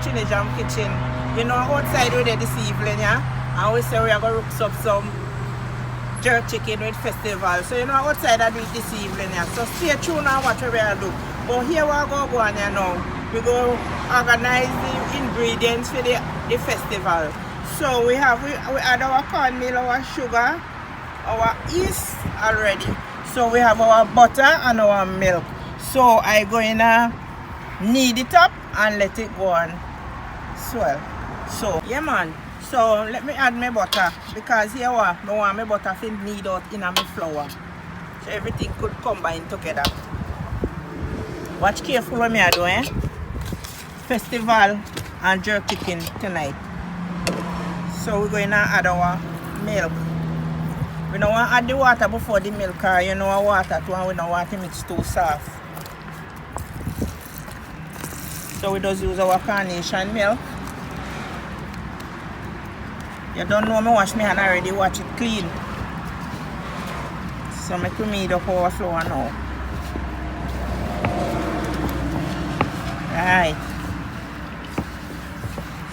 Trinidad kitchen. You know, outside we're there this evening, yeah? And we say we are going to rook up some jerk chicken with festival. So, you know, outside I do it this evening, yeah? So, stay tuned on what we're going to do. But here we're going to go on, you know. We're going to organize the ingredients for the festival. So, we add our cornmeal, our sugar, our yeast already. So, we have our butter and our milk. So, I'm going to knead it up and let it go on swell. So yeah man, so let me add my butter because here I want my butter to knead out in my flour so everything could combine together. Watch careful what I do, eh? Festival and jerk chicken tonight. So we're going to add our milk. We don't want to add the water before the milk because you know our water too and we don't want to mix too soft. So we just use our carnation milk. You don't know me wash my hand already, watch it clean. So I can knead up our flour now. Right.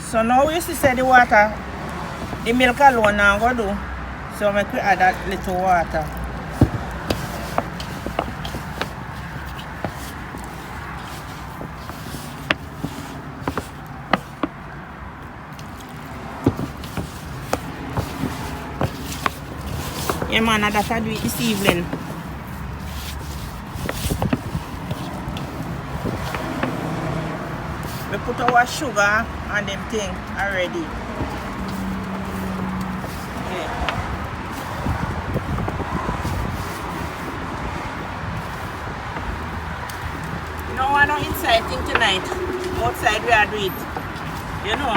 So now we see the water, the milk alone now go do. So I can add that little water. Yeah man, that's how I do it this evening. We put our sugar and them thing already. Yeah. You know what no inside thing tonight? Outside we are doing it. You know?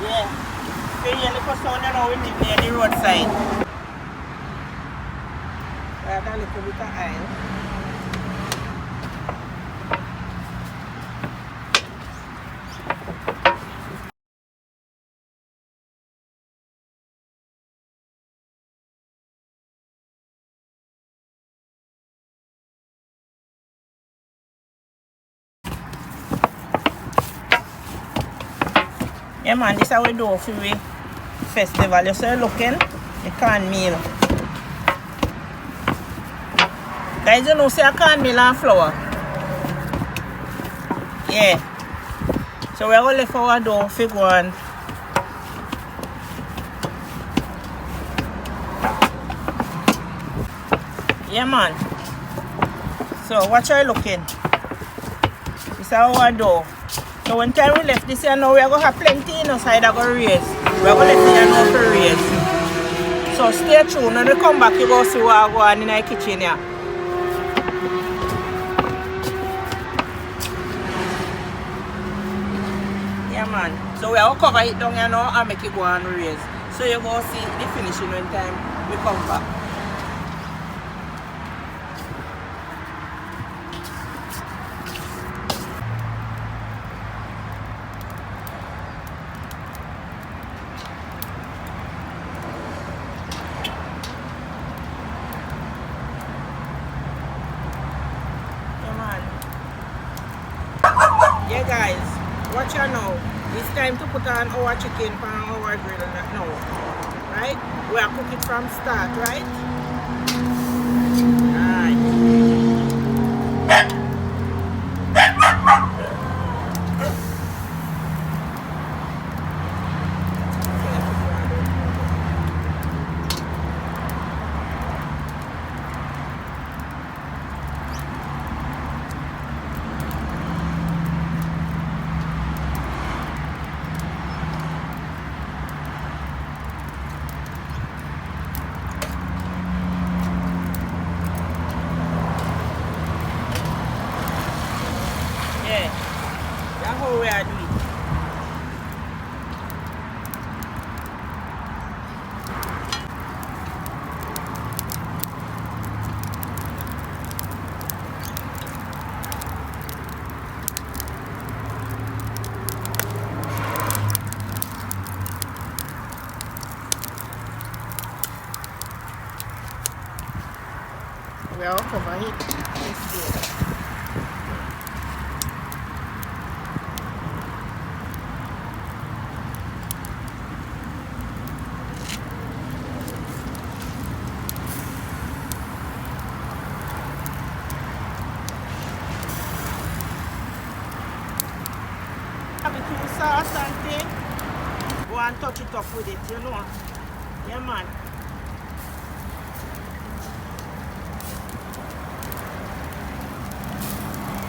Yeah. We really go down, you know, we live near the roadside. Add a little bit of oil. Yeah man, this is how we do for the festival. You see looking, the cornmeal. Guys, you know, see a cornmeal and flour. Yeah. So we're going to leave our dough for one. Yeah, man. So, watch how you looking. This is our dough. So, when time we left this here now, we're going to have plenty inside that going to raise. We're going to let it now for raise. So, stay tuned. When we come back, you go see what going on in the kitchen here. Yeah man, so we will cover it down here now and make it go and raise. So you go see the finishing when time we come back. Yeah man. Yeah guys, watch out now. It's time to put on our chicken on our grill now. Right? We are cooking from start, right? That's how we are doing it. We are cover it. and touch it up with it, you know. Yeah, man.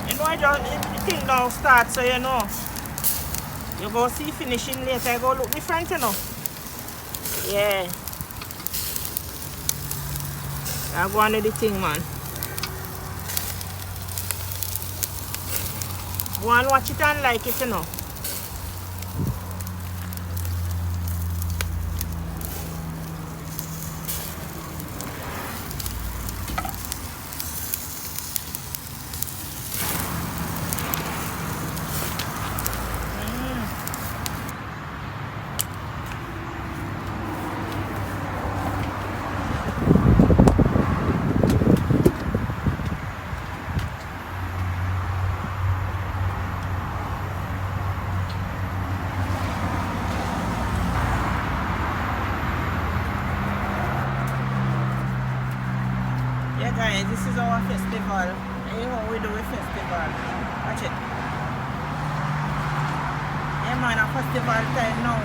You know, the thing now starts, so you know. You go see finishing later, you go look different, you know. Yeah. I go on with the thing, man. Go and watch it and like it, you know. Yeah guys, this is our festival. And you know we do a festival. Watch it. Yeah man, a festival time now.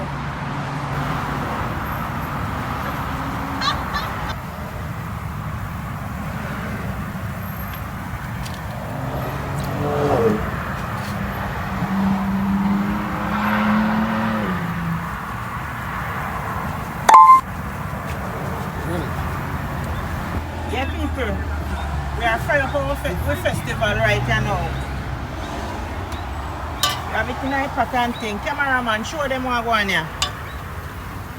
Yeah people, we are fire for festival right now. We have it in a pattern thing. Cameraman, show them what going here.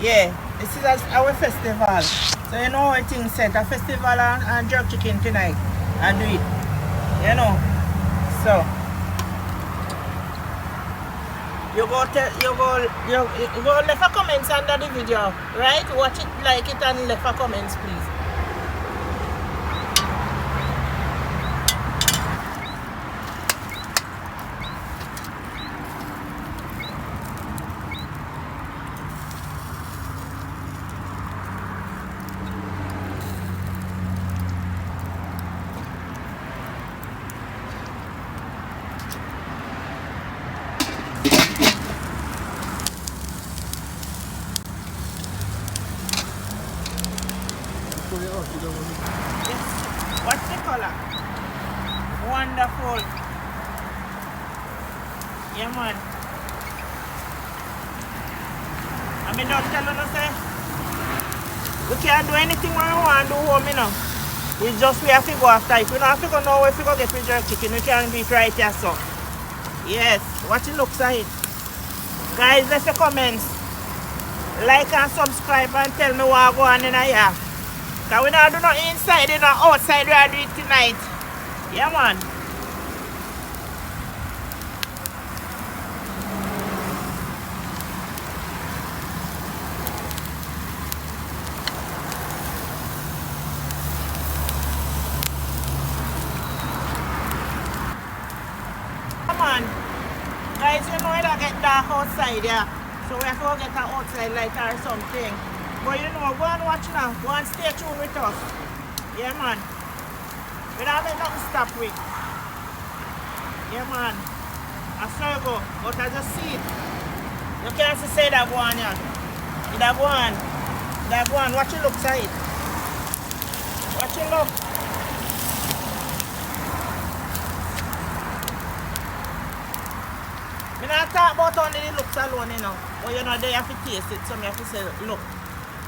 Yeah, this is our festival. So you know how things set. A festival and jerk chicken tonight. And do it. You know. So you go leave a comments under the video. Right? Watch it, like it and leave a comments please. What's the color? Wonderful. Yeah man. I mean don't tell us say we can't do anything we want to do home, you know. We have to go after it. We don't have to go now if we go get jerk chicken. We can do it right here so. Yes, watch it looks like it. Guys, leave your comments. Like and subscribe and tell me what go on in here. Because we don't do no inside, you know, outside we are doing it tonight. Yeah, man. Come on. Guys, you know it'll get dark outside, yeah. So we have to go get an outside light or something. But you know, go and watch now. Go and stay tuned with us. Yeah, man. We don't have nothing to stop with. Yeah, man. I saw you go, but I just see it. You can't say that go on, yeah. That go on. That go on. Watch it look, say it. Watch it look. I don't talk about only the looks alone, you know. But you know, they have to taste it, so I have to say, look.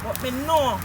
But me know